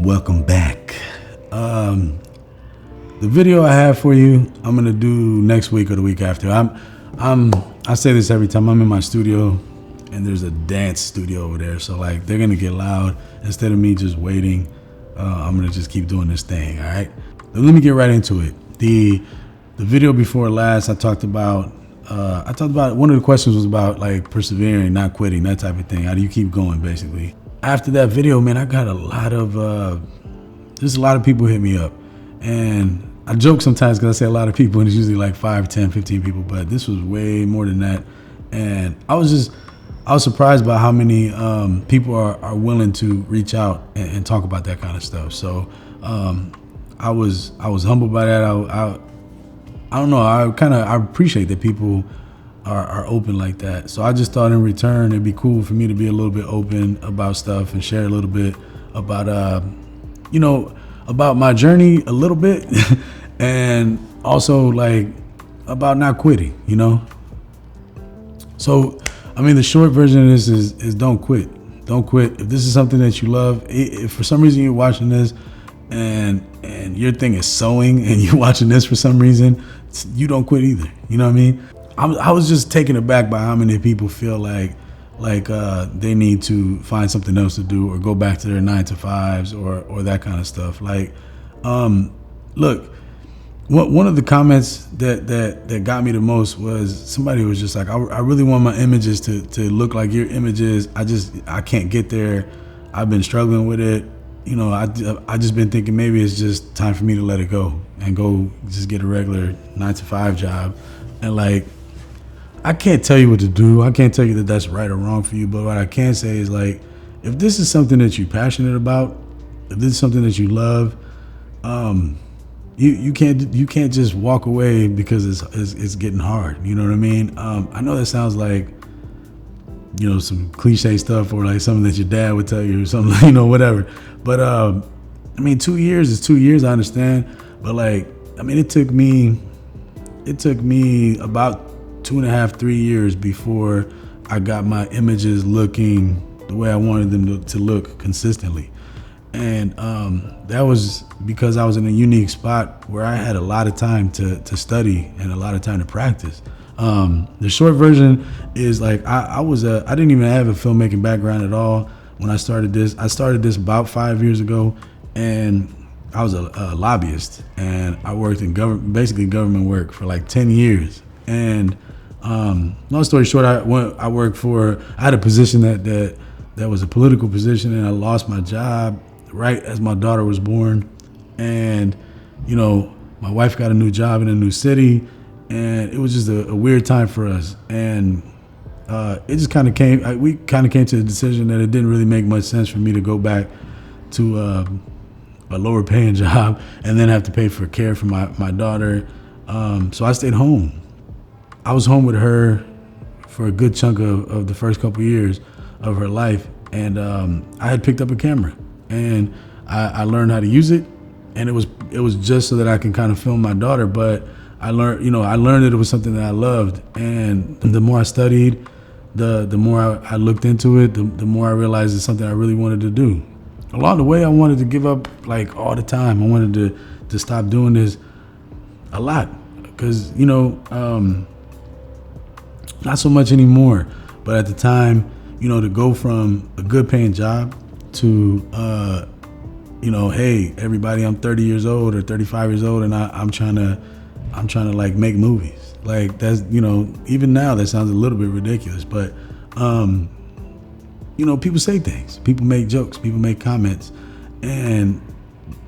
Welcome back. The video I have for you, I'm gonna do next week or the week after. I say this every time I'm in my studio, and there's a dance studio over there, so like they're gonna get loud. Instead of me just waiting, I'm gonna just keep doing this thing. All right. Let me get right into it. The video before last, I talked about one of the questions was about like persevering, not quitting, that type of thing. How do you keep going, basically? After that video, man, I got there's a lot of people hit me up, and I joke sometimes because I say a lot of people, and it's usually like 5, 10, 15 people, but this was way more than that. And I was surprised by how many people are willing to reach out and talk about that kind of stuff. So I was humbled by that. I don't know. I appreciate that people are open like that. So I just thought in return it'd be cool for me to be a little bit open about stuff and share a little bit about about my journey a little bit and also like about not quitting, So I mean, the short version of this is don't quit. Don't quit. If this is something that you love, if for some reason you're watching this and your thing is sewing and you're watching this for some reason, you don't quit either. You know what I mean? I was just taken aback by how many people feel like they need to find something else to do or go back to their 9-to-5s or that kind of stuff. Like, look, one of the comments that got me the most was somebody was just like, I really want my images to look like your images. I can't get there. I've been struggling with it. I just been thinking maybe it's just time for me to let it go and go just get a regular 9-to-5 job. And like, I can't tell you what to do. I can't tell you that that's right or wrong for you. But what I can say is like, if this is something that you're passionate about, if this is something that you love, you can't just walk away because it's getting hard. You know what I mean? I know that sounds like, some cliche stuff or like something that your dad would tell you or something, whatever. But I mean, 2 years is 2 years. I understand, but like, I mean, it took me about 2.5, 3 years before I got my images looking the way I wanted them to look consistently. And that was because I was in a unique spot where I had a lot of time to study and a lot of time to practice. The short version is like, I didn't even have a filmmaking background at all when I started this. I started this about 5 years ago, and I was a lobbyist, and I worked in government work for like 10 years. And long story short, I had a position that was a political position, and I lost my job right as my daughter was born. And my wife got a new job in a new city, and it was just a weird time for us. And it just kind of we kind of came to the decision that it didn't really make much sense for me to go back to a lower paying job and then have to pay for care for my daughter. So I stayed home. I was home with her for a good chunk of the first couple years of her life. And I had picked up a camera, and I learned how to use it. And it was just so that I can kind of film my daughter. But I learned that it was something that I loved. And the more I studied, the more I looked into it, the more I realized it's something I really wanted to do. Along the way, I wanted to give up like all the time. I wanted to stop doing this a lot because, not so much anymore. But at the time, to go from a good paying job to, hey, everybody, I'm 30 years old or 35 years old, and I'm trying to like make movies. Like that's, even now that sounds a little bit ridiculous, but, people say things, people make jokes, people make comments, and,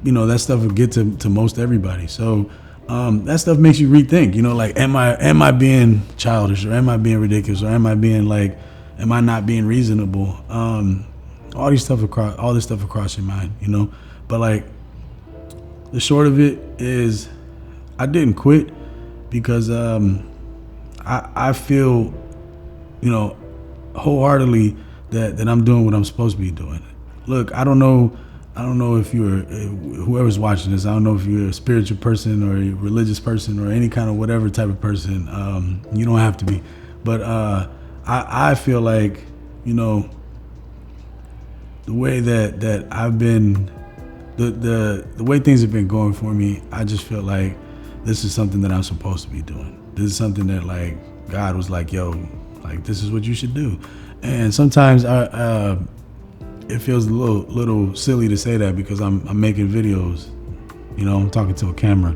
that stuff will get to most everybody. So, that stuff makes you rethink, like, am I being childish, or am I being ridiculous, or am I not being reasonable? All this stuff across your mind, but like the short of it is I didn't quit because, I feel, wholeheartedly that I'm doing what I'm supposed to be doing. Look, I don't know if whoever's watching this, I don't know if you're a spiritual person or a religious person or any kind of whatever type of person. You don't have to be. But I feel like, the way that I've been the way things have been going for me, I just feel like this is something that I'm supposed to be doing. This is something that like God was like, yo, like this is what you should do. And sometimes it feels a little silly to say that because I'm making videos, you know, I'm talking to a camera,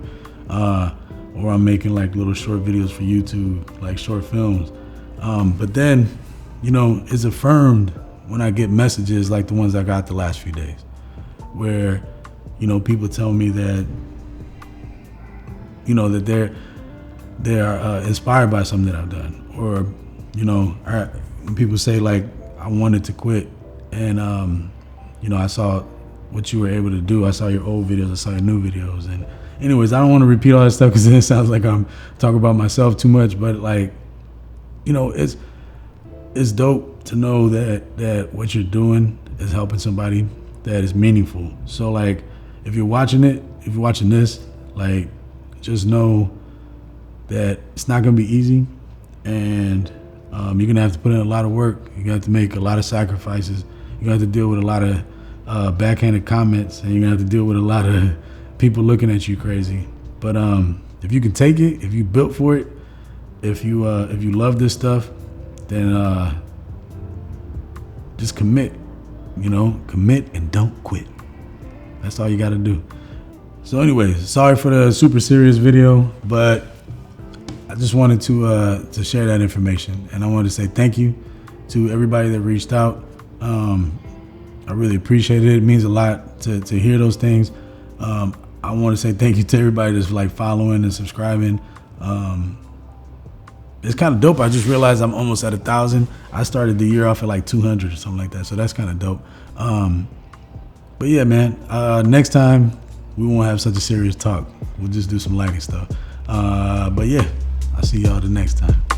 or I'm making like little short videos for YouTube, like short films. But then, you know, it's affirmed when I get messages like the ones I got the last few days, where, you know, people tell me that, you know, that they're inspired by something that I've done, or, you know, when people say like I wanted to quit, and you know, I saw what you were able to do. I saw your old videos, I saw your new videos, and anyways, I don't want to repeat all that stuff because it sounds like I'm talking about myself too much. But like, you know, it's dope to know that what you're doing is helping somebody, that is meaningful. So like, if you're watching this, like, just know that it's not gonna be easy, and you're gonna have to put in a lot of work. You're gonna have to make a lot of sacrifices. You're gonna have to deal with a lot of backhanded comments, and you're gonna have to deal with a lot of people looking at you crazy. But if you can take it, if you built for it, if you love this stuff, then just commit. You know, commit and don't quit. That's all you got to do. So anyways, sorry for the super serious video, but I just wanted to share that information, and I wanted to say thank you to everybody that reached out. I really appreciate it. It means a lot to hear those things. I want to say thank you to everybody that's like following and subscribing. It's kind of dope. I just realized I'm almost at 1,000. I started the year off at like 200 or something like that, so that's kind of dope. But yeah, man, next time we won't have such a serious talk. We'll just do some lighting stuff. But yeah, I'll see y'all the next time.